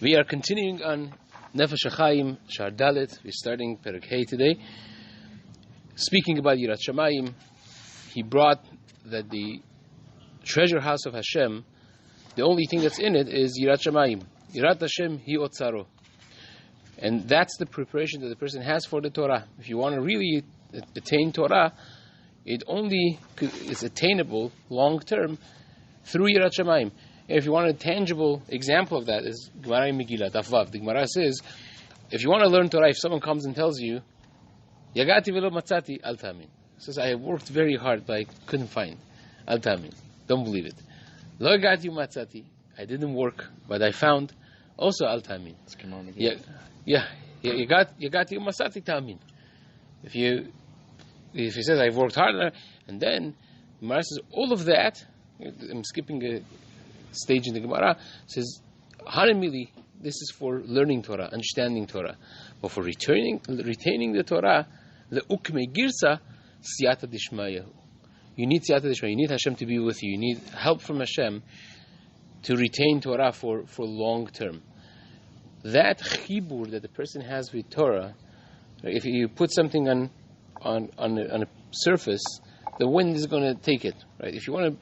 We are continuing on Nefesh HaChayim, Shar Dalet. We're starting Perek Hey today. Speaking about Yirat Shamayim, he brought that the treasure house of Hashem, the only thing that's in it is Yirat Shamayim. Yirat Hashem hi otzaro. And that's the preparation that the person has for the Torah. If you want to really attain Torah, it only is attainable long term through Yirat Shamayim. If you want a tangible example of that, is Gemara in Megillah, Daf Vav. The Gemara says, if you want to learn Torah, if someone comes and tells you, Yagati velo matzati, al tamin. Says, I have worked very hard, but I couldn't find. Al tamin. Don't believe it. Lo yagati matzati. I didn't work, but I found. Also al tamin. Yagati matzati tamin. If he says, I've worked hard, and then Gemara says, all of that, I'm skipping a stage in the Gemara, says, Harimili, this is for learning Torah, understanding Torah. But for retaining the Torah, the ukme girsa, siyata dishmayahu. You need siyata dishmayahu. You need Hashem to be with you. You need help from Hashem to retain Torah for long term. That chibur that the person has with Torah, if you put something on a surface, the wind is going to take it, right? If you're going to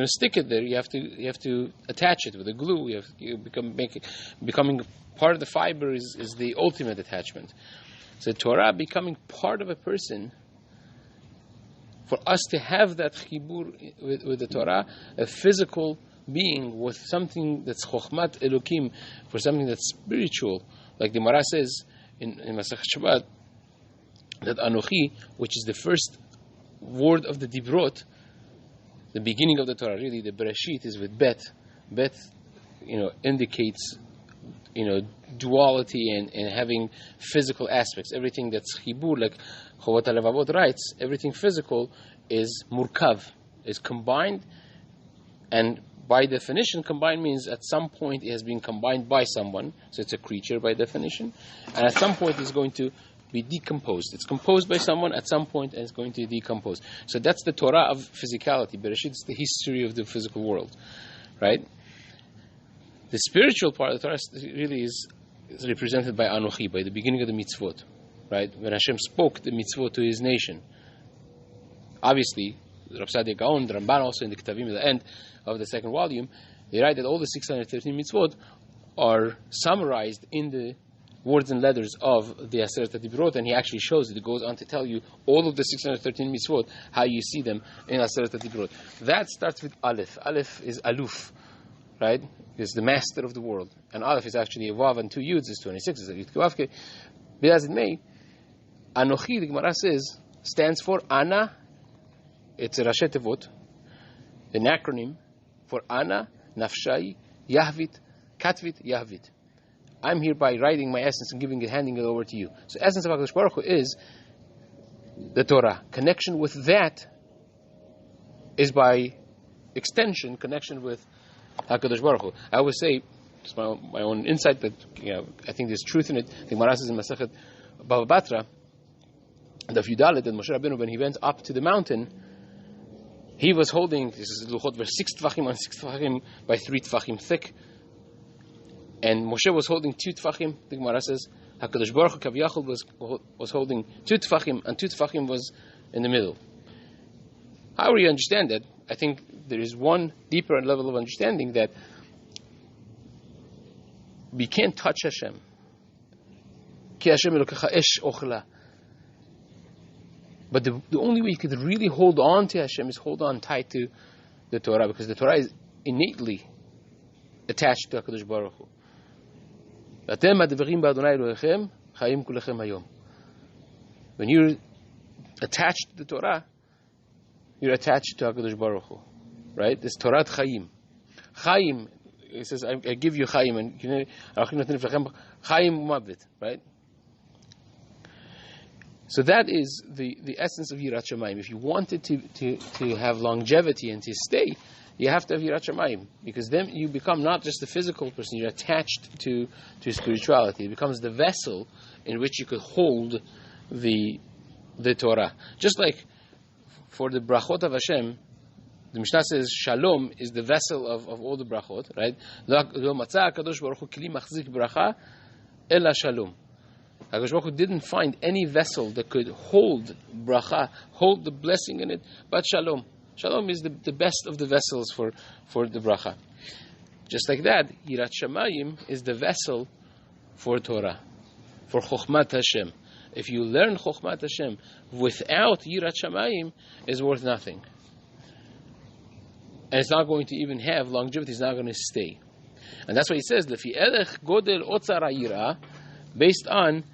stick it there, you have to attach it with a glue. Becoming part of the fiber is the ultimate attachment. So Torah becoming part of a person, for us to have that chibur with the Torah, a physical being with something that's chokhmat elokim, for something that's spiritual, like the Gemara says in Masechet Shabbat, that Anochi, which is the first word of the Dibrot, the beginning of the Torah, really, the Bereshit is with Bet. Bet, indicates, duality and having physical aspects. Everything that's chibur, like Chovat HaLevavot writes, everything physical is murkav, is combined, and by definition, combined means at some point it has been combined by someone, so it's a creature by definition, and at some point it's going to be decomposed. It's composed by someone at some point and it's going to decompose. So that's the Torah of physicality. Bereshit is the history of the physical world, right? The spiritual part of the Torah really is represented by Anochi, by the beginning of the mitzvot, right? When Hashem spoke the mitzvot to His nation. Obviously, Rav Sadia Gaon, the Ramban also in the Ketavim at the end of the second volume, they write that all the 613 mitzvot are summarized in the words and letters of the Aseret HaDibrot, and he actually shows it. It goes on to tell you all of the 613 mitzvot, how you see them in Aseret HaDibrot. That starts with Aleph. Aleph is Aluf, right? It's the master of the world. And Aleph is actually a Vav and two Yuds, is 26, is a Yud Kavavke. But as it may, Anochi, the Gemara says, stands for Ana. It's a Rashi Tevot, an acronym for Ana, Nafshai, Yahvit, Katvit, Yahvit. I'm here by writing my essence and handing it over to you. So essence of HaKadosh Baruch Hu is the Torah. Connection with that is by extension connection with HaKadosh Baruch Hu. I always say, it's my own insight, but I think there's truth in it. The Gemara says in Masechet Bava Batra, the Yudalet, that Moshe Rabbeinu, when he went up to the mountain, he was holding, this is Luchot, verse 6 Tvachim on 6 Tvachim by 3 Tvachim thick. And Moshe was holding 2 Tvachim. The Gemara says, HaKadosh Baruch Hu Kaviyachol was holding 2 Tvachim, and 2 Tvachim was in the middle. However you understand that, I think there is one deeper level of understanding that we can't touch Hashem. Ki Hashem Elokecha esh ochla. But the only way you could really hold on to Hashem is hold on tight to the Torah, because the Torah is innately attached to HaKadosh Baruch Hu. When you're attached to the Torah, you're attached to HaKadosh Baruch Hu, right? This Torah Chayim. Chayim, it says, I give you Chayim, and Chayim Mavit, right? So that is the essence of Yirat Shamayim. If you wanted to have longevity and to stay, you have to have Yirat Shamayim, because then you become not just a physical person, you're attached to spirituality. It becomes the vessel in which you could hold the Torah. Just like for the brachot of Hashem, The Mishnah says Shalom is the vessel of all the brachot, right? Lo matzah HaKadosh Baruch Hu kli machzik bracha ela shalom. HaKadosh Baruch Hu didn't find any vessel that could hold bracha, hold the blessing in it, but shalom. Shalom is the best of the vessels for the bracha. Just like that, Yirat Shamayim is the vessel for Torah, for Chokhmat Hashem. If you learn Chokhmat Hashem without Yirat Shamayim, it's worth nothing. And it's not going to even have longevity, it's not going to stay. And that's why he says, Lefi Erech Godel Otzar HaYirah, based on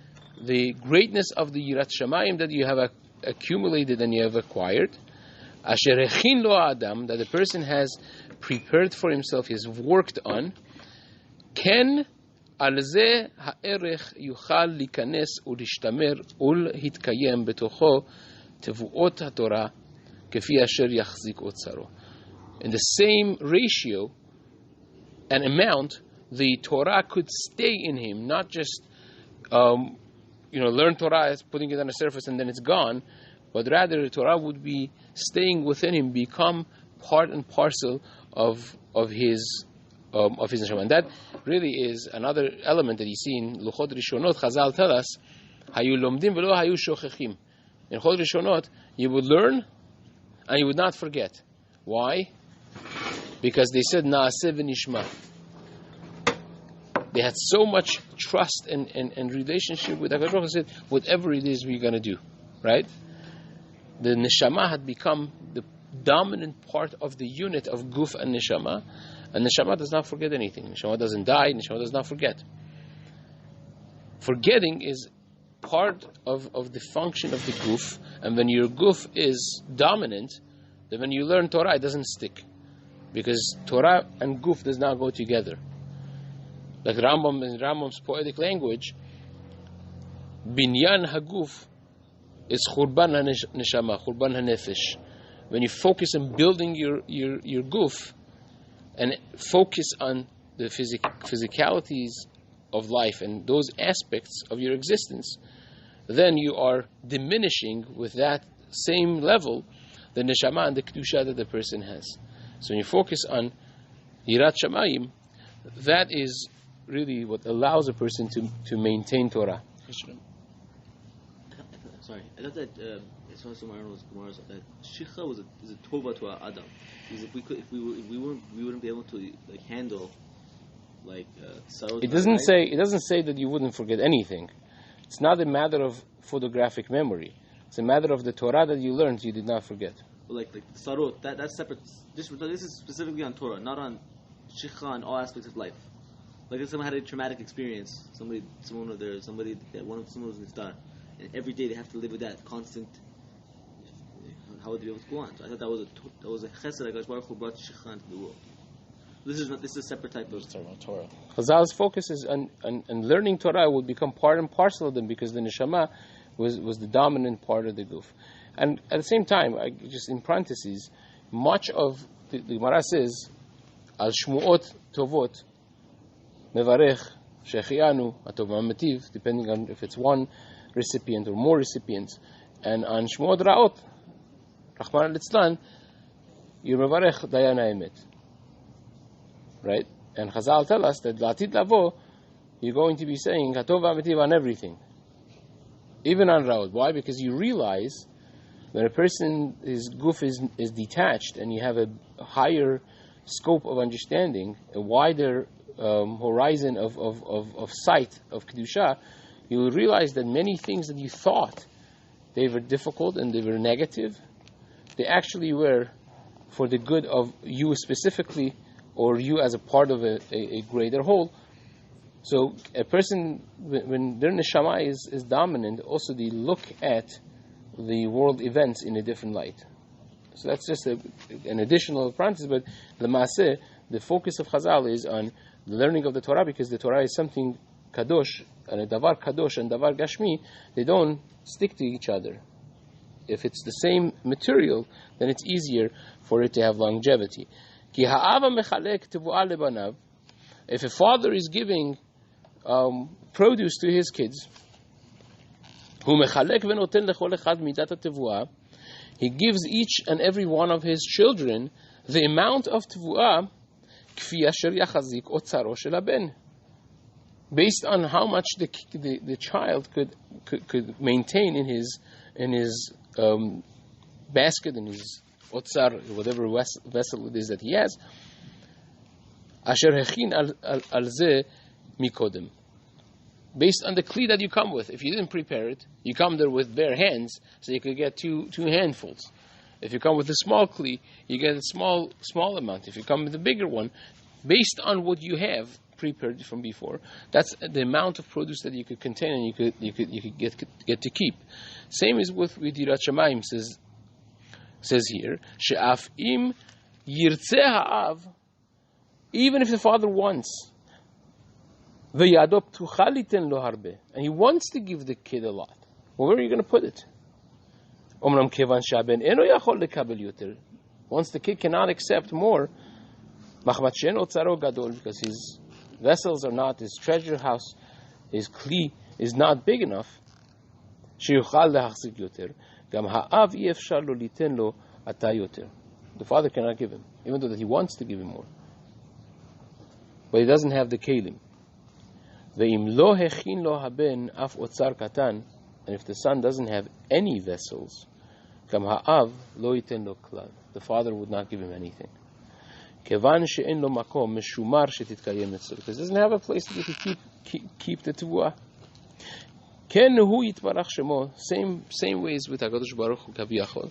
the greatness of the Yirat Shamayim that you have accumulated and you have acquired, Asher Echin Lo Adam, that the person has prepared for himself, he has worked on, Ken Al Zeh Ha'erech Yuchal Likanes Ulishtamer Ulhitkayem Betocho Tevuot HaTorah Kefi Asher Yachzik Otzaro. In the same ratio and amount, the Torah could stay in him, not just learn Torah, putting it on the surface and then it's gone, but rather the Torah would be staying within him, become part and parcel of his neshama. And that really is another element that you see in Luchot Rishonot. Chazal tell us, Hayu lomdim v'lo hayu shochechim. In Luchot Rishonot, you would learn and you would not forget. Why? Because they said Naaseh v'nishma. They had so much trust and relationship with HaKadosh Baruch Hu, said, whatever it is we're going to do, right? The neshama had become the dominant part of the unit of guf and neshama does not forget anything. Neshama doesn't die, neshama does not forget. Forgetting is part of the function of the guf, and when your guf is dominant, then when you learn Torah, it doesn't stick. Because Torah and guf does not go together. Like Rambam, in Rambam's poetic language, binyan haguf is churban ha-neshama, churban ha-nefesh. When you focus on building your guf and focus on the physicalities of life and those aspects of your existence, then you are diminishing with that same level the neshama and the kedusha that the person has. So when you focus on Yirat Shamayim, that is really what allows a person to maintain Torah. Sorry, I thought that as far as Gemara that shicha is a tova to our adam. Because if we wouldn't be able to handle it doesn't say that you wouldn't forget anything. It's not a matter of photographic memory. It's a matter of the Torah that you learned you did not forget. But sarot, that's separate. This is specifically on Torah, not on shicha and all aspects of life. Like if someone had a traumatic experience, someone was niftar, and every day they have to live with that constant. How would they be able to go on? So I thought that was a chesed HaKadosh Baruch Hu brought shicha into the world. This is a separate type of Torah. Chazal's focus is on learning Torah will become part and parcel of them because the neshama was the dominant part of the guf. And at the same time, just in parentheses, much of the Gemara says, al shmuot tovot, mevarech, shechianu, atov ma'amativ, depending on if it's one recipient or more recipients, and on shmuot ra'ot, Rahman al-Litzlan, you mevarech dayan ha'emet. Right? And Chazal tell us that Latid Lavo, you're going to be saying Hatov V'Ametiv on everything. Even on Ra'ot. Why? Because you realize when a person, his guf is detached and you have a higher scope of understanding, a wider horizon of sight, of Kedusha, you will realize that many things that you thought they were difficult and they were negative, they actually were for the good of you specifically, or you as a part of a greater whole. So a person, when their neshama is dominant, also they look at the world events in a different light. So that's just an additional parenthesis, but l'maaseh, the focus of Chazal is on the learning of the Torah, because the Torah is something kadosh, and a davar kadosh and davar gashmi, they don't stick to each other. If it's the same material, then it's easier for it to have longevity. If a father is giving produce to he He gives each and every one of his children the amount of tevuah kfi asher yachazik otzaro shel haben, based on how much the child could maintain in his basket, in his otzar, whatever vessel it is that he has. Asher hechin al ze mikodem, based on the kli that you come with. If you didn't prepare it, you come there with bare hands, so you could get two handfuls. If you come with a small kli, you get a small amount. If you come with a bigger one, based on what you have prepared from before, that's the amount of produce that you could contain and you could get to keep. Same is with Yirat Shamayim, says here, she'af im yirtzeh ha'av, even if the father wants, v'yado ptucha liten lo harbe, and he wants to give the kid a lot, well, where are you going to put it? Omram kevan shaben eno yachol lekabel yoter, once the kid cannot accept more, machmat she'eno tzaro gadol, because his vessels are not, his treasure house, his kli is not big enough, sheyuchal lehachzik yoter, gam ha'av yefshar lo liten lo ata yoter, the father cannot give him, even though that he wants to give him more, but he doesn't have the kelim. Ve'im lo hechin lo haben af otzar katan, and if the son doesn't have any vessels, gam ha'av lo yiten lo klal, the father would not give him anything. Kevan she'en lo makom meshumar shetitkayem etzlo, because he doesn't have a place that he can keep the tevuah. Ken hu yitbarach shemo, same ways with HaKadosh Baruch Hu kaviyachol.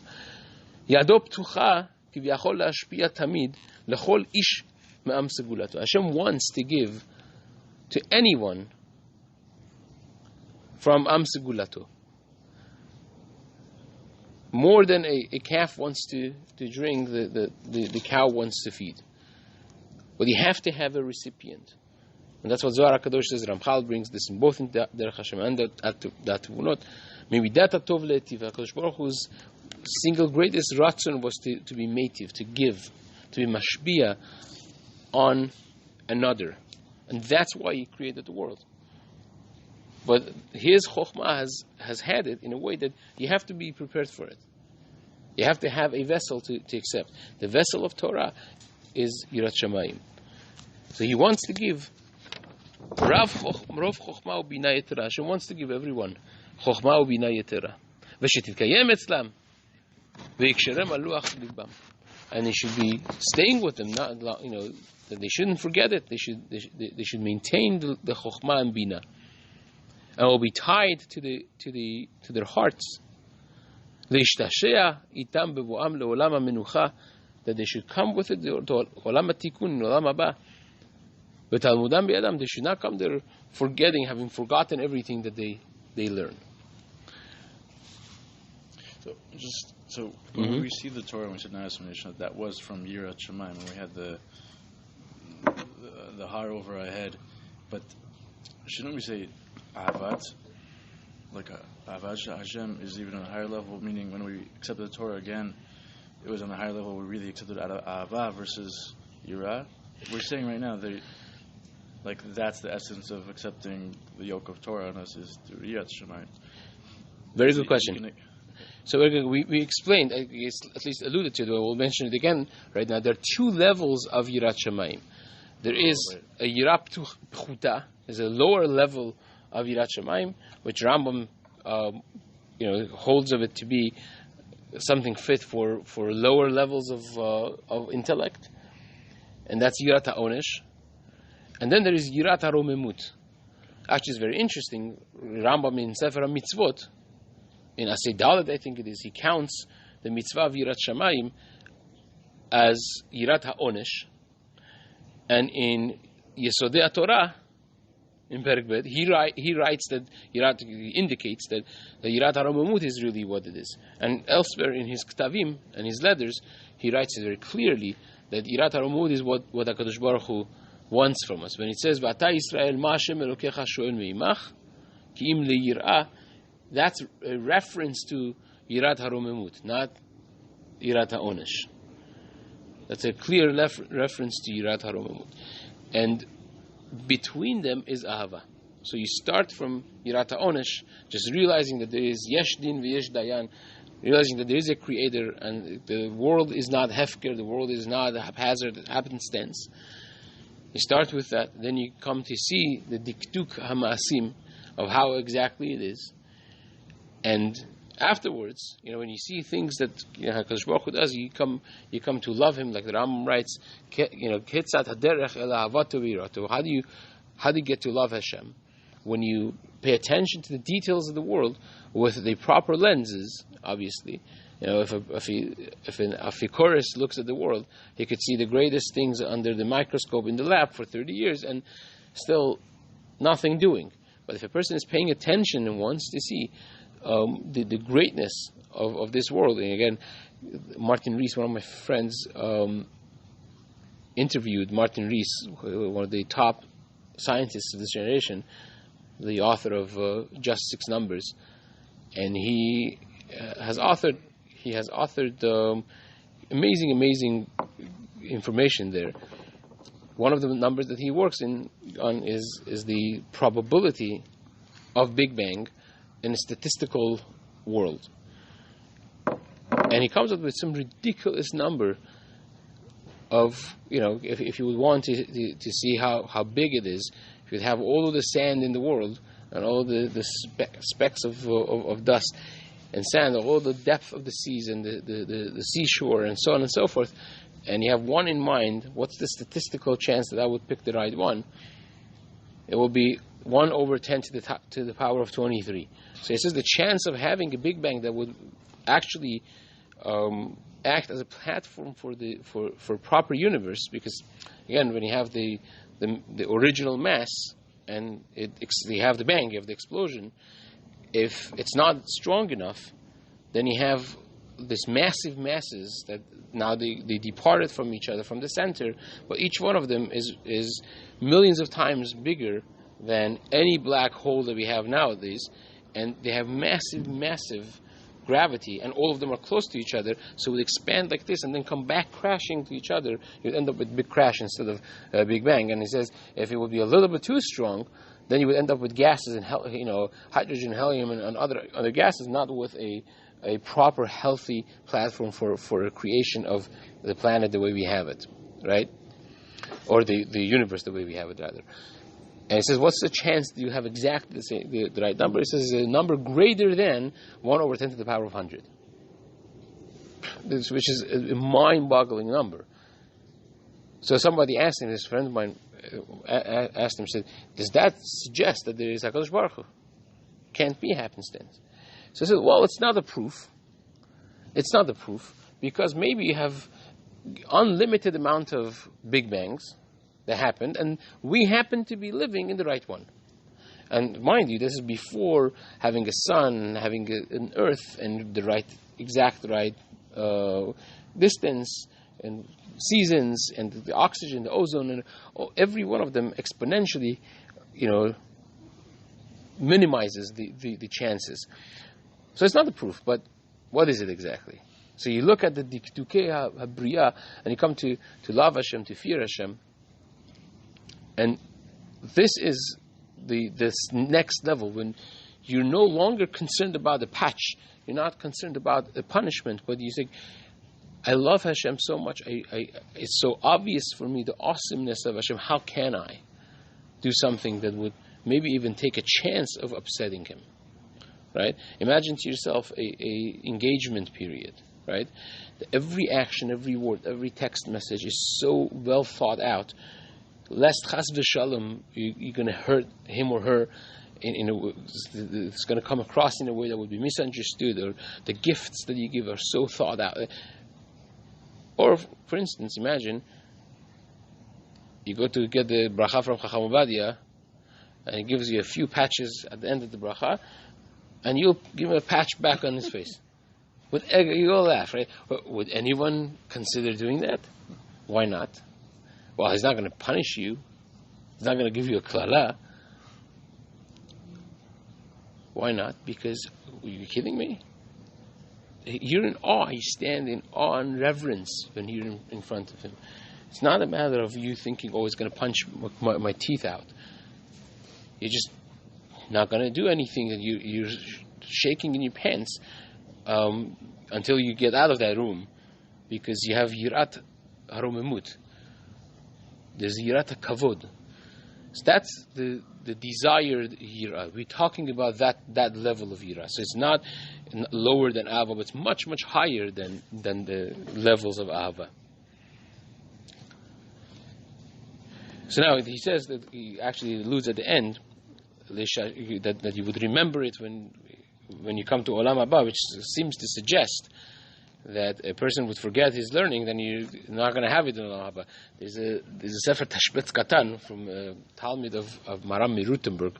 Yado ptucha kaviyachol lashpia tamid lechol ish me'am segulato. Hashem wants to give to anyone from am segulato more than a calf wants to drink, the cow wants to feed. But you have to have a recipient. And that's what Zohar HaKadosh says. Ramchal brings this in both in Derech Hashem and that Tuvunot. Maybe that Atov Le'etiv. HaKadosh Baruch Hu's single greatest ratzon was to be mative, to give, to be mashbiya on another. And that's why he created the world. But his chokhmah has had it in a way that you have to be prepared for it. You have to have a vessel to accept. The vessel of Torah is Yirat Shamayim. So he wants to give Rav chokhmah ubina yetera. Hashem wants to give everyone chokhmah ubina yetera. V'shetitkayem etzlam v'yiksherem al luach libam. And they should be staying with them, not that they shouldn't forget it. They should maintain the chokhmah and bina. And will be tied to their hearts. Leishtashea itam bevoam leolam hamenucha, that they should come with it to olam hatikun, olam haba. But talmudam biyadam, they should not come there having forgotten everything that they learn. So when we see the Torah, when we said Mishnah, that was from Yirat Shamayim, and we had the har over our head. But shouldn't we say Ahavat? Like Ahavat Hashem is even on a higher level, meaning when we accepted the Torah again, it was on a higher level. We really accepted it out of Ahavah versus Yirah. We're saying right now that's the essence of accepting the yoke of Torah on us, is through Yirat Shamayim. Very good question. So we explained, at least alluded to it, we'll mention it again right now. There are two levels of Yirat Shamayim. There is a Yirat Pchuta, is a lower level of Yirat Shamayim, which Rambam holds of it to be something fit for lower levels of intellect, and that's Yirat HaOnesh. And then there is Yirat HaRomemut. Actually, it's very interesting. Rambam in Sefer HaMitzvot, in Asay Dalet, I think it is, he counts the mitzvah of Yirat Shamayim as Yirat HaOnesh. And in Yesodei HaTorah, in Perek Bet, he writes that he indicates that the Yirat HaRomemut is really what it is. And elsewhere in his Ktavim and his letters, he writes it very clearly that Yirat HaRomemut is what HaKadosh Baruch Hu wants from us. When it says, V'ata Yisrael ma Hashem Elokecha shoel me'imach, ki im le'yir'ah, that's a reference to Yirat HaRomemut, not Yirat HaOnesh. That's a clear reference to Yirat HaRomemut. And between them is Ahava. So you start from Yirat HaOnesh, just realizing that there is Yesh Din v'Yesh Dayan. realizing that there is a creator and the world is not hefker, the world is not haphazard happenstance. You start with that, then you come to see the diktuk hamasim of how exactly it is. And afterwards, when you see things that HaKadosh Baruch Hu does, you come to love Him, like the Rambam writes. Kitzat haderech el ahavatu v'yiratu. How do you get to love Hashem? When you pay attention to the details of the world with the proper lenses. Obviously, if an aficorus looks at the world, he could see the greatest things under the microscope in the lab for 30 years and still nothing doing. But if a person is paying attention and wants to see the greatness of this world, and again, Martin Rees, one of my friends, interviewed Martin Rees, one of the top scientists of this generation, the author of Just Six Numbers, and he has authored amazing information there. One of the numbers that he works on is the probability of Big Bang in a statistical world. And he comes up with some ridiculous number of, if you would want to see how big it is, if you'd have all of the sand in the world and all the specks of dust and sand, all the depth of the seas and the seashore and so on and so forth, and you have one in mind, what's the statistical chance that I would pick the right one? It will be 1 over 10 to the power of 23. So it says the chance of having a Big Bang that would actually act as a platform for proper universe, because again, when you have the original mass and you have the bang, you have the explosion. If it's not strong enough, then you have this massive masses that now they departed from each other from the center, but each one of them is millions of times bigger than any black hole that we have nowadays, and they have massive gravity, and all of them are close to each other, so it would expand like this and then come back crashing to each other. You'd end up with big crash instead of a Big Bang. And he says if it would be a little bit too strong, then you would end up with gases and hydrogen, helium, and other gases, not with a proper healthy platform for a creation of the planet the way we have it, right? Or the universe the way we have it, rather. And it says, what's the chance that you have exactly the right number? It says a number greater than 1 over 10 to the power of 100, which is a mind-boggling number. So somebody asked him, this friend of mine asked him, said, does that suggest that there is HaKadosh Baruch Hu? Can't be happenstance. So he said, well, it's not a proof. It's not a proof, because maybe you have unlimited amount of Big Bangs that happened, and we happen to be living in the right one. And mind you, this is before having a sun, having an earth, and the exact right distance, and seasons, and the oxygen, the ozone, and every one of them exponentially, minimizes the chances. So it's not a proof, but what is it exactly? So you look at the Diktukei HaBriya, and you come to love Hashem, to fear Hashem. And this is this next level, when you're no longer concerned about the patch, you're not concerned about the punishment, but you think, I love Hashem so much, it's so obvious for me the awesomeness of Hashem, how can I do something that would maybe even take a chance of upsetting Him, right? Imagine to yourself a engagement period, right? Every action, every word, every text message is so well thought out, lest chas v'shalom you're going to hurt him or her it's going to come across in a way that would be misunderstood, or the gifts that you give are so thought out. Or, for instance, imagine you go to get the bracha from Chacham Ovadia, and he gives you a few patches at the end of the bracha, and you'll give him a patch back on his face. You'll laugh, right? Would anyone consider doing that? Why not? Well, he's not going to punish you. He's not going to give you a klala. Why not? Because, are you kidding me? You're in awe. You stand in awe and reverence when you're in front of him. It's not a matter of you thinking, he's going to punch my teeth out. You're just not going to do anything, and you're shaking in your pants until you get out of that room, because you have yirat haromimut. There's yirat kavod. So that's the desired yira. We're talking about that level of yira. So it's not lower than ahava, but it's much, much higher than the levels of ahava. So now he says that he actually alludes at the end that you would remember it when you come to Olam Haba, which seems to suggest that a person would forget his learning, then you're not going to have it in Olam Haba. There's a Sefer Tashbetz Katan from a Talmud of Maram Rutenberg.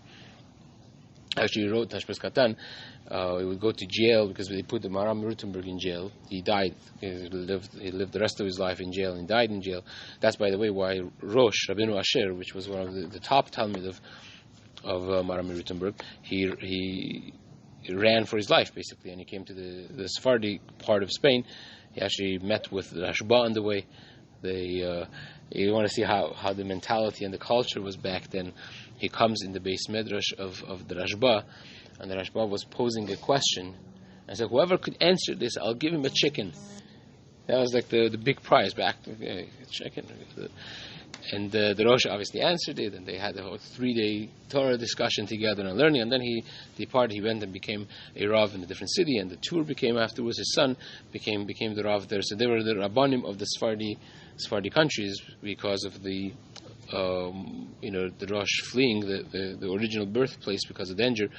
Actually, he wrote Tashbetz Katan. He would go to jail because they put the Maram Rutenberg in jail. He died. He lived the rest of his life in jail and died in jail. That's, by the way, why Rosh, Rabbeinu Asher, which was one of the top Talmud of Maram Rutenberg, he ran for his life, basically, and he came to the Sephardi part of Spain. He actually met with the Rashba on the way. You want to see how the mentality and the culture was back then. He comes in the base medrash of the Rashba, and the Rashba was posing a question, and said, whoever could answer this, I'll give him a chicken. That was like the big prize back. Chicken. And the Rosh obviously answered it, and they had a whole 3-day Torah discussion together and learning. And then he departed. He went and became a Rav in a different city, and the Tur became afterwards. His son became the Rav there. So they were the Rabbanim of the Sephardi countries because of the Rosh fleeing the original birthplace because of danger.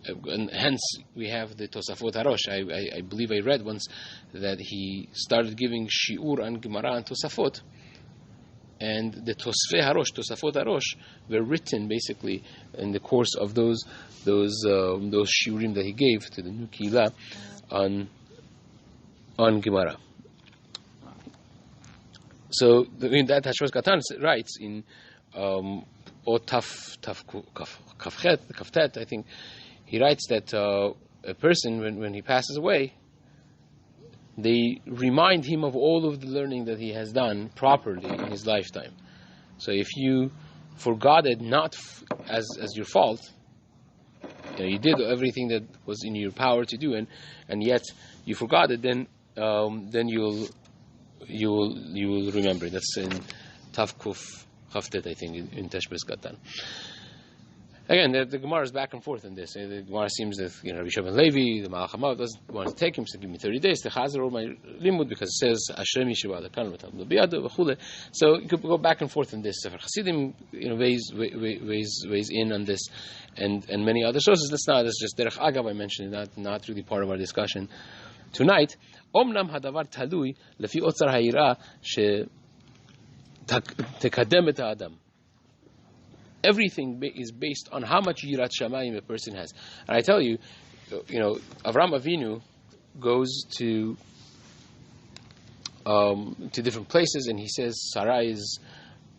And hence we have the Tosafot HaRosh. I believe I read once that he started giving shiur on Gemara and Tosafot, and the Tosafot HaRosh were written basically in the course of those shiurim that he gave to the new Kila on Gemara. So that Hashvas Katan writes in Kaftet, I think. He writes that a person, when he passes away, they remind him of all of the learning that he has done properly in his lifetime. So if you forgot it not as your fault, you did everything that was in your power to do, and yet you forgot it, then you will remember. That's in Tav Kuf Chaftet, I think, in Tashbetz Katan. Again, the Gemara is back and forth in this. The Gemara seems that Rabbi Shimon Levi, the Malach HaMav, doesn't want to take him, so give me 30 days to chazer all my limud, because it says Hashem Yeshiva Alekan V'Tam L'Biyadu V'Chule. So you could go back and forth in this. Sefer Chassidim, weighs in on this, and many other sources. That's just Derech Agav. I mentioned it, not really part of our discussion tonight. Omnam hadavar talui lefi otzar ha'ira she tekadem et ha'adam. Everything is based on how much yirat shamayim a person has. And I tell you, Avram Avinu goes to different places, and he says Sarah is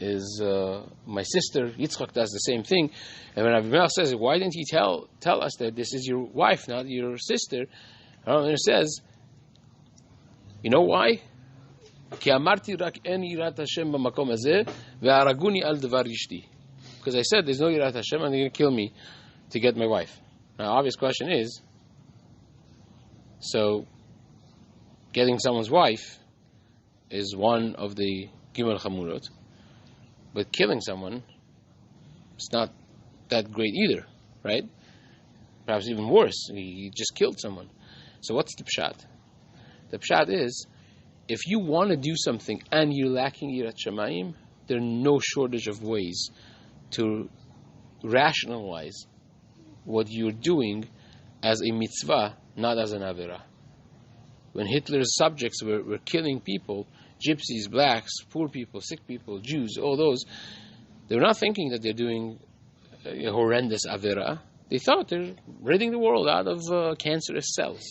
my sister. Yitzchak does the same thing. And when Avimelech says, why didn't he tell us that this is your wife, not your sister? Avram says, you know why? Ki amarti rak en yirat Hashem b'makom hazeh ve'araguni al devar yishti. Because I said there's no Yirat Hashem and they're going to kill me to get my wife. Now, obvious question is, so getting someone's wife is one of the Gimel Chamurot, but killing someone is not that great either, right? Perhaps even worse. He just killed someone. So what's the pshat? The pshat is, if you want to do something and you're lacking Yirat Shamayim, there are no shortage of ways to rationalize what you're doing as a mitzvah, not as an avera. When Hitler's subjects were killing people, gypsies, blacks, poor people, sick people, Jews, all those, they were not thinking that they're doing a horrendous avera. They thought they're ridding the world out of cancerous cells,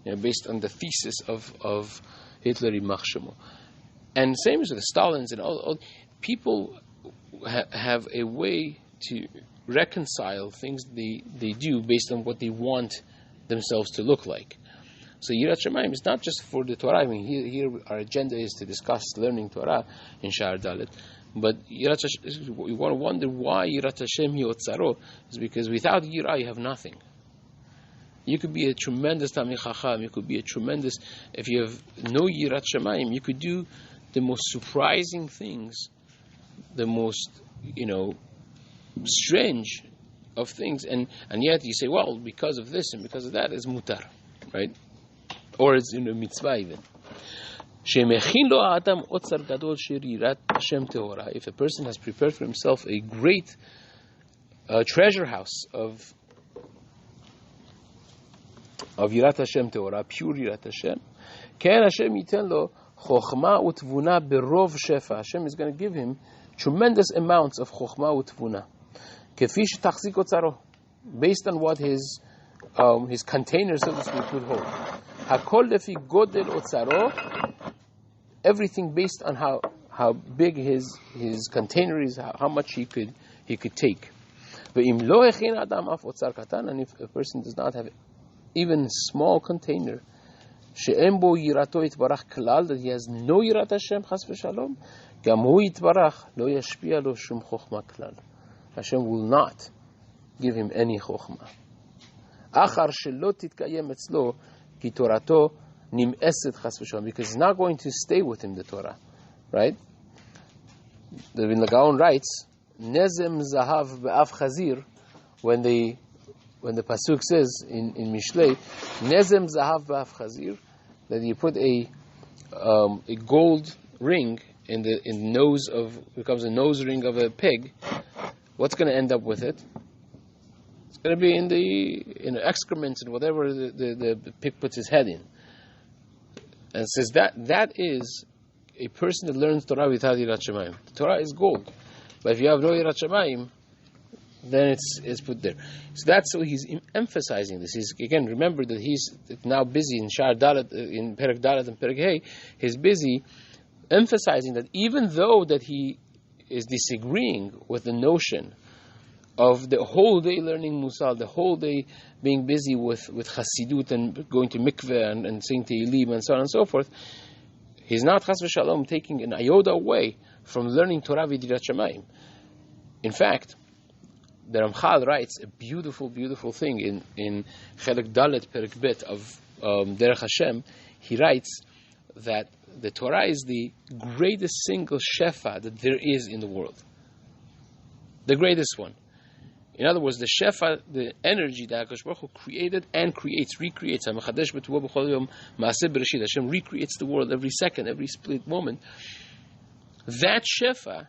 based on the thesis of Hitler Yimach Shemo. And same as with the Stalins and all people have a way to reconcile things they do based on what they want themselves to look like. So Yirat Shamayim is not just for the Torah. I mean, here our agenda is to discuss learning Torah in Sha'ar Dalet. But Yirat Hashem, you want to wonder why Yirat Hashem Yotzaro is because without Yirah you have nothing. You could be a tremendous Talmid Chacham. You could be a tremendous. If you have no Yirat Shamayim, you could do the most surprising things, the most, strange of things, and yet you say, well, because of this and because of that, it's mutar, right? Or it's in a mitzvah even. If a person has prepared for himself a great treasure house of Yirat Hashem Teora, pure Yirat Hashem, Ken Hashem yiten lo chokhmah utvuna berov shefa. Hashem is going to give him tremendous amounts of chokhmah utvuna, kefi shetachzik otzaro, based on what his container, so to speak, would hold. Hakol lefi godel otzaro, everything based on how big his container is, how much he could take. Ve'im lo echin adam af otzar katan, and if a person does not have even a small container, she'em bo yirato yitbarach klal, that he has no yirat Hashem chas v'shalom, gam hu yitbarach lo yashpia lo shum chokhmah klal. Hashem will not give him any chokhmah. Achar shelo titkayem etzlo ki torato nim'eset chas v'shalom, because it's not going to stay with him, the Torah, right? The Rebbe Gaon writes, nezem zahav be'av chazir, when the pasuk says in Mishlei, nezem zahav be'av chazir, that you put a gold ring in the nose of, becomes a nose ring of a pig. What's going to end up with it? It's going to be in the excrements and whatever the pig puts his head in. And it says that is a person that learns Torah without Yirat Shamayim. The Torah is gold, but if you have no Yirat Shamayim, then it's put there. So that's what he's emphasizing this. He's, again, remember that he's now busy in Shar Dalet, in Perek Dalet and Perek Hey. He's busy emphasizing that even though that he is disagreeing with the notion of the whole day learning Musal, the whole day being busy with Hasidut and going to mikveh and saying Tehillim and so on and so forth, he's not Chas v'Shalom taking an iota away from learning Torah v'Yirat Shamayim. In fact, the Ramchal writes a beautiful, beautiful thing in Chelek Dalet Perek Bet of Derech Hashem. He writes that the Torah is the greatest single shefa that there is in the world. The greatest one. In other words, the shefa, the energy that HaKadosh Baruch Hu created and recreates. Hashem recreates the world every second, every split moment. That shefa,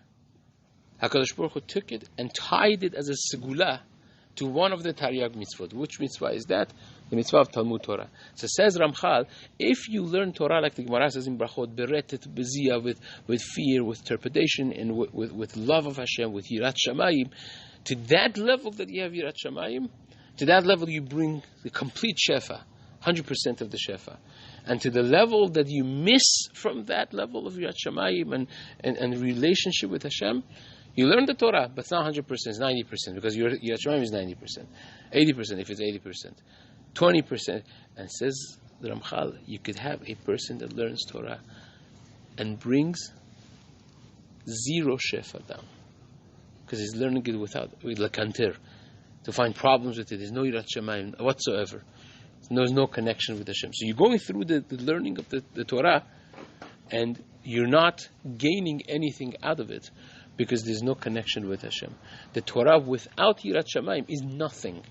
HaKadosh Baruch Hu took it and tied it as a segula to one of the Taryag mitzvot. Which mitzvah is that? The mitzvah of Talmud Torah. So says Ramchal, if you learn Torah like the Gemara says in Brachot, beretet, beziyah, with fear, with trepidation, and with love of Hashem, with Yirat Shamayim, to that level that you have Yirat Shamayim, to that level you bring the complete shefa, 100% of the shefa. And to the level that you miss from that level of Yirat Shamayim and relationship with Hashem, you learn the Torah, but it's not 100%, it's 90%, because your Yirat Shamayim is 90%. 80% if it's 80%. 20%. And says the Ramchal, you could have a person that learns Torah and brings zero shefa down. Because he's learning it with lakanter, to find problems with it. There's no Yirat Shamayim whatsoever. There's no connection with Hashem. So you're going through the learning of the Torah, and you're not gaining anything out of it, because there's no connection with Hashem. The Torah without Yirat Shamayim is nothing.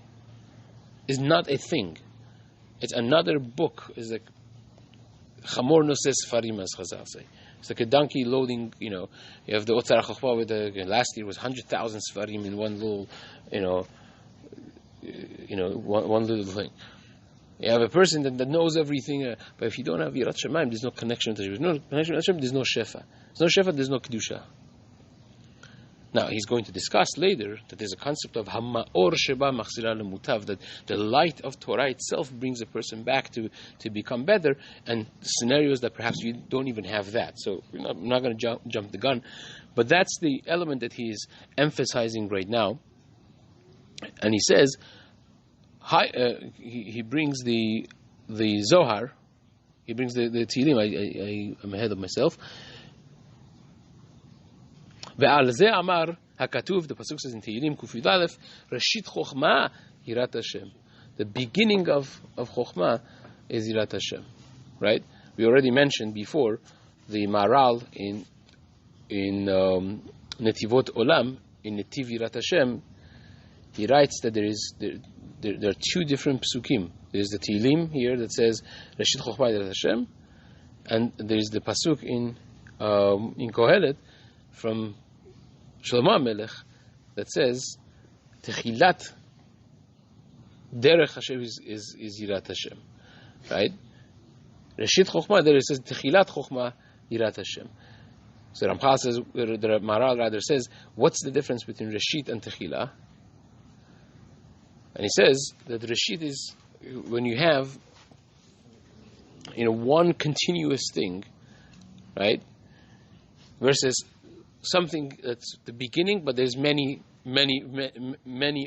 Is not a thing. It's another book. It's like Chamor Noses Farim, as Chazal say. It's like a donkey loading, you have the Otzar HaChochmah with last year was 100,000 Sfarim in one little, one little thing. You have a person that knows everything, but if you don't have Yirat Shamayim, there's no connection to Hashem. There's no connection to Hashem, there's no Shefa. There's no Shefa, there's no Kedusha. Now, he's going to discuss later that there's a concept of Hama'or Sheba Machzira Lemutav, that the light of Torah itself brings a person back to become better, and scenarios that perhaps you don't even have that. So I'm not going to jump the gun, but that's the element that he's emphasizing right now. And he says, he brings the Zohar, he brings the Tehillim, I'm ahead of myself. ועל זה אמר הכתוב, the pasuk says in Tehillim, Kuf Yud Aleph, Rashit Chochma Yirat Hashem. The beginning of Chokhmah is Yirat Hashem, right? We already mentioned before the Maral in Netivot Olam, in Netiv Yirat Hashem. He writes that there are two different psukim. There's the Tehillim here that says Reshit Chokhmah Yirat Hashem, and there's the pasuk in Kohelet from Shlomo Melech that says Techilat Derech Hashem is Yirat Hashem, right? Reshit Chokhmah, there it says Techilat Chokhmah Yirat Hashem. So Ramchal says, the Maral rather says, what's the difference between Reshit and Techilah? And he says that Reshit is when you have one continuous thing, right? Versus something that's the beginning, but there's many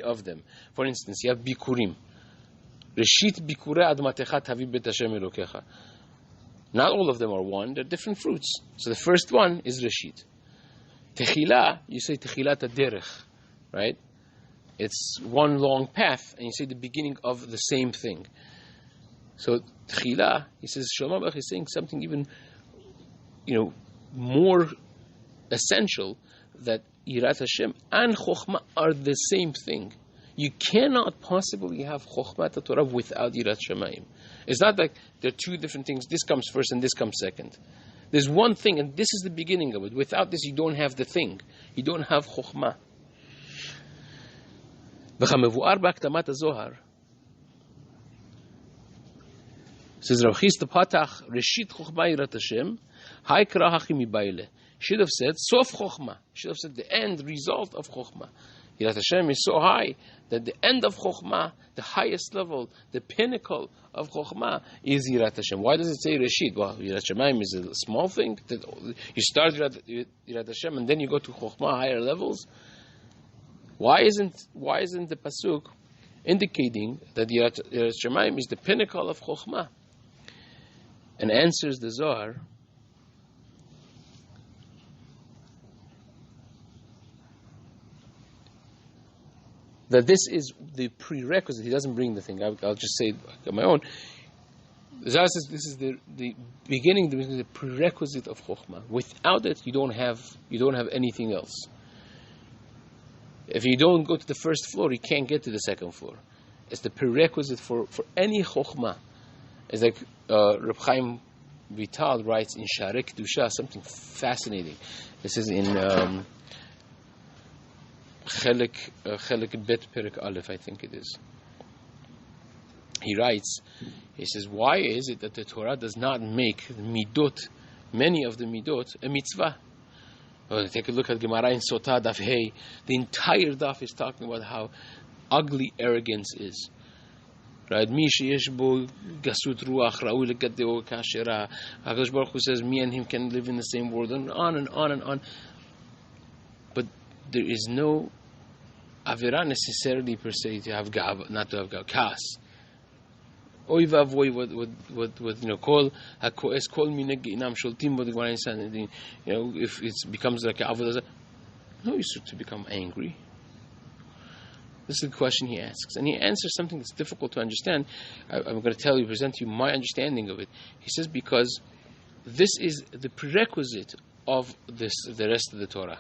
of them. For instance, you have Bikurim. Reshit Bikurei Admatecha Tavi Bet Hashem Elokecha. Not all of them are one, they're different fruits. So the first one is Reshit. Techilah, you say Techilat HaDerech, right? It's one long path, and you say the beginning of the same thing. So Techilah, he says, Shlomo Melech is saying something even, more essential, that Yirat Hashem and Chokhmah are the same thing. You cannot possibly have Chokhmat Torah without Yirat Shamayim. It's not like there are two different things. This comes first and this comes second. There's one thing, and this is the beginning of it. Without this, you don't have the thing. You don't have Chokhmah. וכמבואר בהקדמת הזוהר, says Rav Chisda Patach, Reshit Chokhmah Yirat Hashem, Haikra Hachi Mibayle. Should have said Sof Chokhmah. Should have said the end result of Chokhmah. Yirat Hashem is so high that the end of Chokhmah, the highest level, the pinnacle of Chokhmah, is Yirat Hashem. Why does it say Reshit? Well, Yirat Shamayim is a small thing. That you start Yirat Hashem and then you go to Chokhmah, higher levels. Why isn't the pasuk indicating that Yirat Shamayim is the pinnacle of Chokhmah? And answers the Zohar, that this is the prerequisite. He doesn't bring the thing. I'll just say it on my own. The Zohar says this is the beginning, the prerequisite of Chokhmah. Without it, you don't have anything else. If you don't go to the first floor, you can't get to the second floor. It's the prerequisite for any Chokhmah. It's like Reb Chaim Vital writes in Sharei Kedusha something fascinating. This is in Chelek Bet Perek Aleph, I think it is. He writes, he says, why is it that the Torah does not make midot, many of the midot, a mitzvah? Well, take a look at Gemara in Sotah Daf Hey. The entire daf is talking about how ugly arrogance is. Right? Mi sheyesh bo gasut ruach ra'ui lekadeo kashera. HaKadosh Baruch Hu says, me and him can live in the same world, and on and on and on. But there is no avera necessarily per se to have gav, not to have gav, kas. Oy vavoy what kol hakoes kol mineg inam sholtim bod Gemara insan. If it becomes like avodah, no use to become angry. This is the question he asks, and he answers something that's difficult to understand. I'm going to present to you my understanding of it. He says because this is the prerequisite of the rest of the Torah,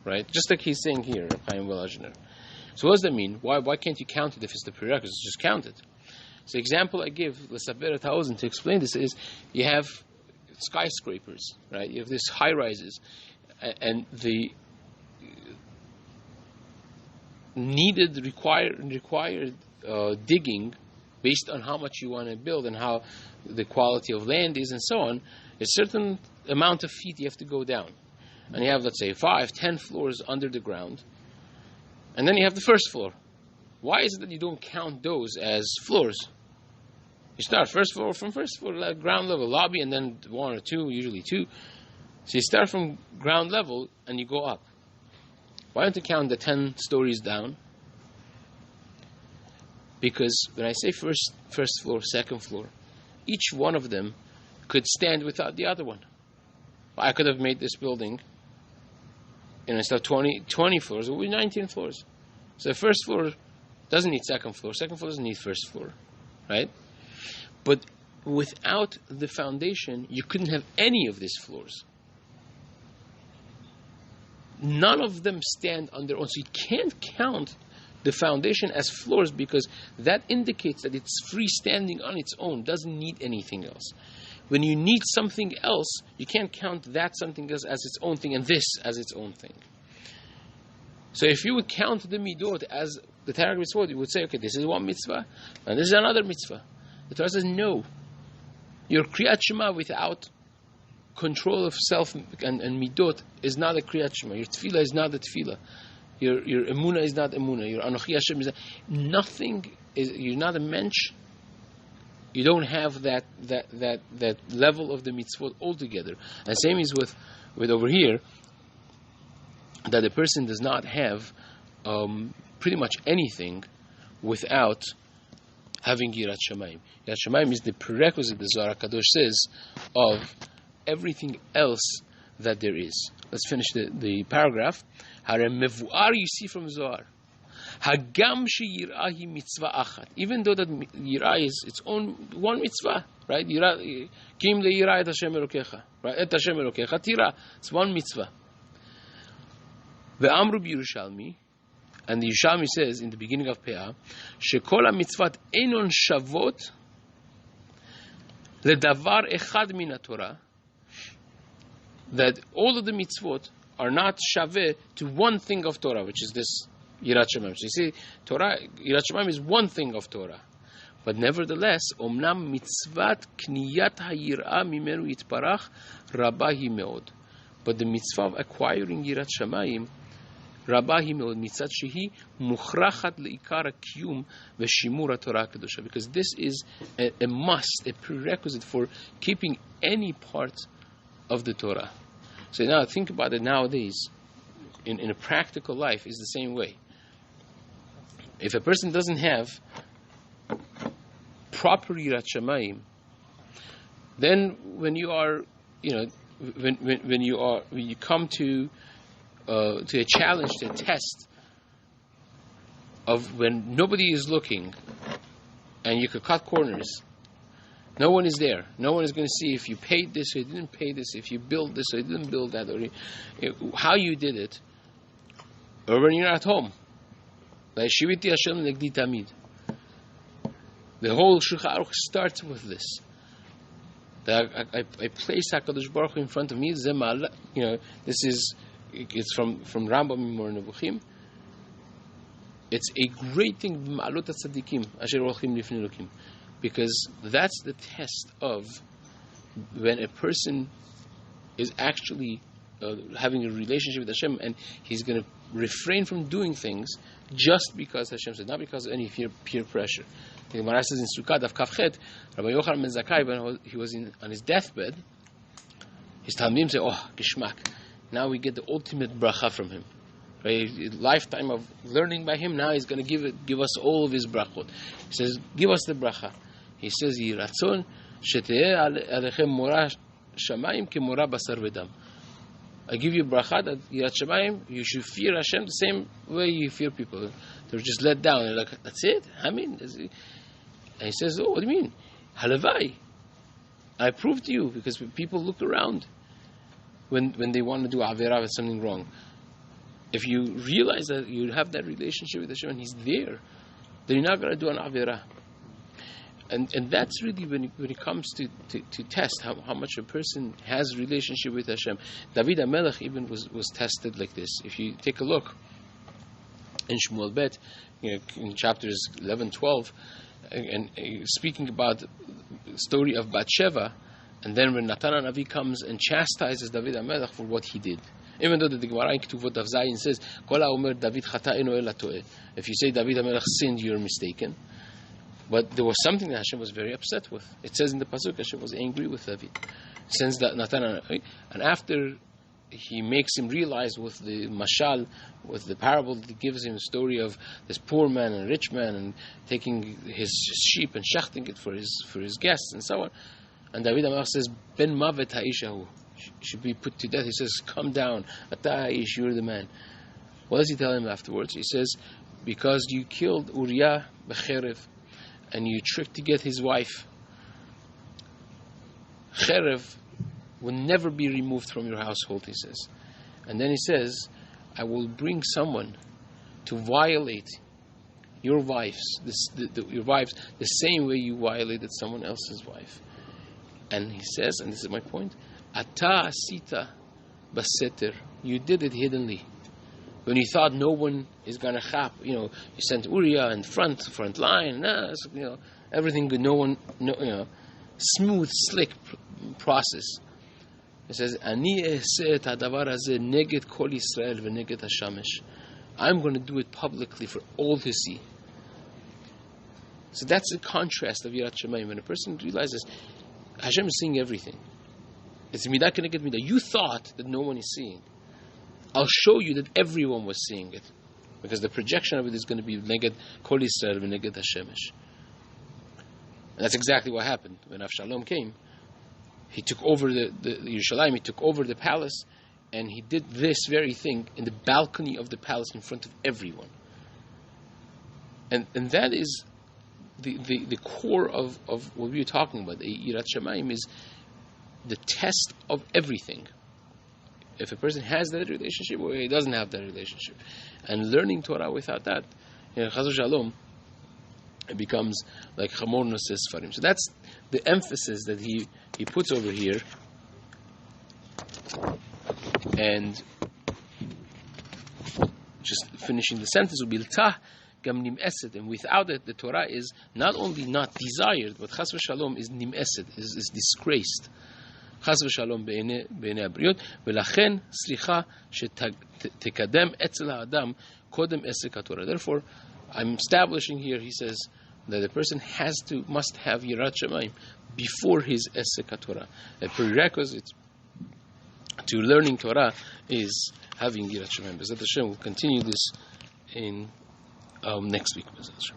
right? Just like he's saying here, Chaim Volozhiner. So what does that mean? Why can't you count it if it's the prerequisite? Just count it. So the example I give, L'Saber Ta'ozen, to explain this is, you have skyscrapers, right? You have these high-rises, and the required digging based on how much you want to build and how the quality of land is and so on, a certain amount of feet you have to go down. And you have, let's say, 5, 10 floors under the ground. And then you have the first floor. Why is it that you don't count those as floors? You start first floor, like ground level, lobby, and then 1 or 2, usually 2. So you start from ground level and you go up. Why don't you count the 10 stories down? Because when I say first floor, second floor, each one of them could stand without the other one. I could have made this building, instead of 20 floors, it would be 19 floors. So the first floor doesn't need second floor. Second floor doesn't need first floor, right? But without the foundation, you couldn't have any of these floors. None of them stand on their own. So you can't count the foundation as floors because that indicates that it's freestanding on its own, doesn't need anything else. When you need something else, you can't count that something else as its own thing and this as its own thing. So if you would count the midot as the Tarek mitzvot, you would say, okay, this is one mitzvah and this is another mitzvah. The Torah says, no. Your Kriyat Shema without control of self and midot is not a Kriyat Shema. Your tefillah is not a tefillah. Your emunah is not emunah. Your Anochi Hashem is not. Nothing is. You're not a mensch. You don't have that level of the mitzvot altogether. And same is with over here, that a person does not have pretty much anything without having Yirat Shamayim. Yirat Shamayim is the prerequisite, the Zohar HaKadosh says, of everything else that there is. Let's finish the paragraph. Hare mevuar, you see from Zohar. Hagam sheyirah hi mitzvah achat. Even though that yirah is its own one mitzvah, right? Kim le'yirah et Hashem Elokecha, right? Et Hashem Elokecha tira. It's one mitzvah. Ve'amru b'Yerushalmi, and the Yerushalmi says in the beginning of Peah, shekol ha-mitzvat einon shavot ledavar echad min ha-Torah, that all of the mitzvot are not shaveh to one thing of Torah, which is this Yirat Shamayim. So you see, Torah, Yirat Shamayim is one thing of Torah. But nevertheless, omnam mitzvat kniyat hayirah mimenu yitparach rabahi meod. But the mitzvah of acquiring Yirat Shamayim, rabahi meod, mitzat shehi muchrachat leikar kiyum veshimur Torah kedusha. Because this is a must, a prerequisite for keeping any part of the Torah. So now think about it nowadays. In a practical life is the same way. If a person doesn't have proper Yirat Shamayim, then when you are, when you come to a challenge, to a test of when nobody is looking, and you could cut corners. No one is there. No one is going to see if you paid this or you didn't pay this, if you built this or you didn't build that, or how you did it, or when you're at home. The whole Shulchan Aruch starts with this. That I place HaKadosh Baruch Hu in front of me. This is, it's from Rambam Mimor Nevuchim. It's a great thing, Ma'alot HaTzadikim, Asher Olchim Lifnei Elokim. Because that's the test of when a person is actually having a relationship with Hashem, and he's going to refrain from doing things just because Hashem said, not because of any peer pressure. The Gemara says in Sukkot of Kafchet, Rabbi Yochanan ben Zakkai, when he was on his deathbed, his Talmidim say, "Oh, Gishmak! Now we get the ultimate bracha from him. Right? A lifetime of learning by him. Now he's going to give us all of his brachot." He says, "Give us the bracha." He says, "Yiratzon shete'eh alechem mora shamayim kemora basar v'dam." I give you bracha that Yirat Shamayim, you should fear Hashem the same way you fear people. They're just let down. They're like, that's it? I mean, and he says, oh, what do you mean? Halavai. I prove to you, because people look around when they want to do Averah with something wrong. If you realize that you have that relationship with Hashem and He's there, then you're not going to do an Averah. And that's really when it comes to test how much a person has a relationship with Hashem. David HaMelech even was tested like this. If you take a look in Shmuel Bet, in chapters 11, 12, and speaking about the story of Bathsheba, and then when Natan HaNavi comes and chastises David HaMelech for what he did. Even though the Gemara in Ketuvot of Zayin says, Kol ha'omer David chata eno ela toeh. If you say David HaMelech sinned, you're mistaken. But there was something that Hashem was very upset with. It says in the Pasuk, Hashem was angry with David. Since that Natan, and after he makes him realize with the mashal, with the parable that he gives him, the story of this poor man and rich man, and taking his sheep and shachting it for his guests and so on. And David HaMelech says, Ben mavet ha'ishahu, should be put to death. He says, come down, ata ha'ish, you're the man. What does he tell him afterwards? He says, because you killed Uriah b'cherev, and you tricked to get his wife. Cherev will never be removed from your household, he says. And then he says, I will bring someone to violate your wives, your wives, the same way you violated someone else's wife. And he says, and this is my point, Ata asita baseter, you did it hiddenly. When you thought no one is going to chap, you sent Uriah in front line, everything good, no one, smooth, slick process. It says, Ani e'aseh hadavar hazeh neged kol Yisrael v'neged hashamesh. I'm going to do it publicly for all to see. So that's the contrast of Yirat Shamayim. When a person realizes Hashem is seeing everything, it's midah keneged midah. You thought that no one is seeing. I'll show you that everyone was seeing it, because the projection of it is going to be neged kol Yisrael v'neged hashemesh. And that's exactly what happened when Avshalom came. He took over the Yerushalayim, he took over the palace, and he did this very thing in the balcony of the palace in front of everyone. And that is the core of what we were talking about. The Yirat Shamayim is the test of everything. If a person has that relationship or he doesn't have that relationship. And learning Torah without that, Chas v'Shalom, it becomes like Chamor Noseh Sfarim. So that's the emphasis that he puts over here. And just finishing the sentence would be L'tah gam nim'esed, and without it the Torah is not only not desired, but Chas v'Shalom is nim'esed, is disgraced. Chas v'Shalom be'enei habriot, v'lachen slicha shetekadem etzel ha'adam kodem esek haTorah. Therefore, I'm establishing here, he says, that the person must have Yirat Shamayim before his Esek HaTorah. A prerequisite to learning Torah is having Yirat Shamayim. Bezat Hashem, we'll continue this in next week. Bezat Hashem.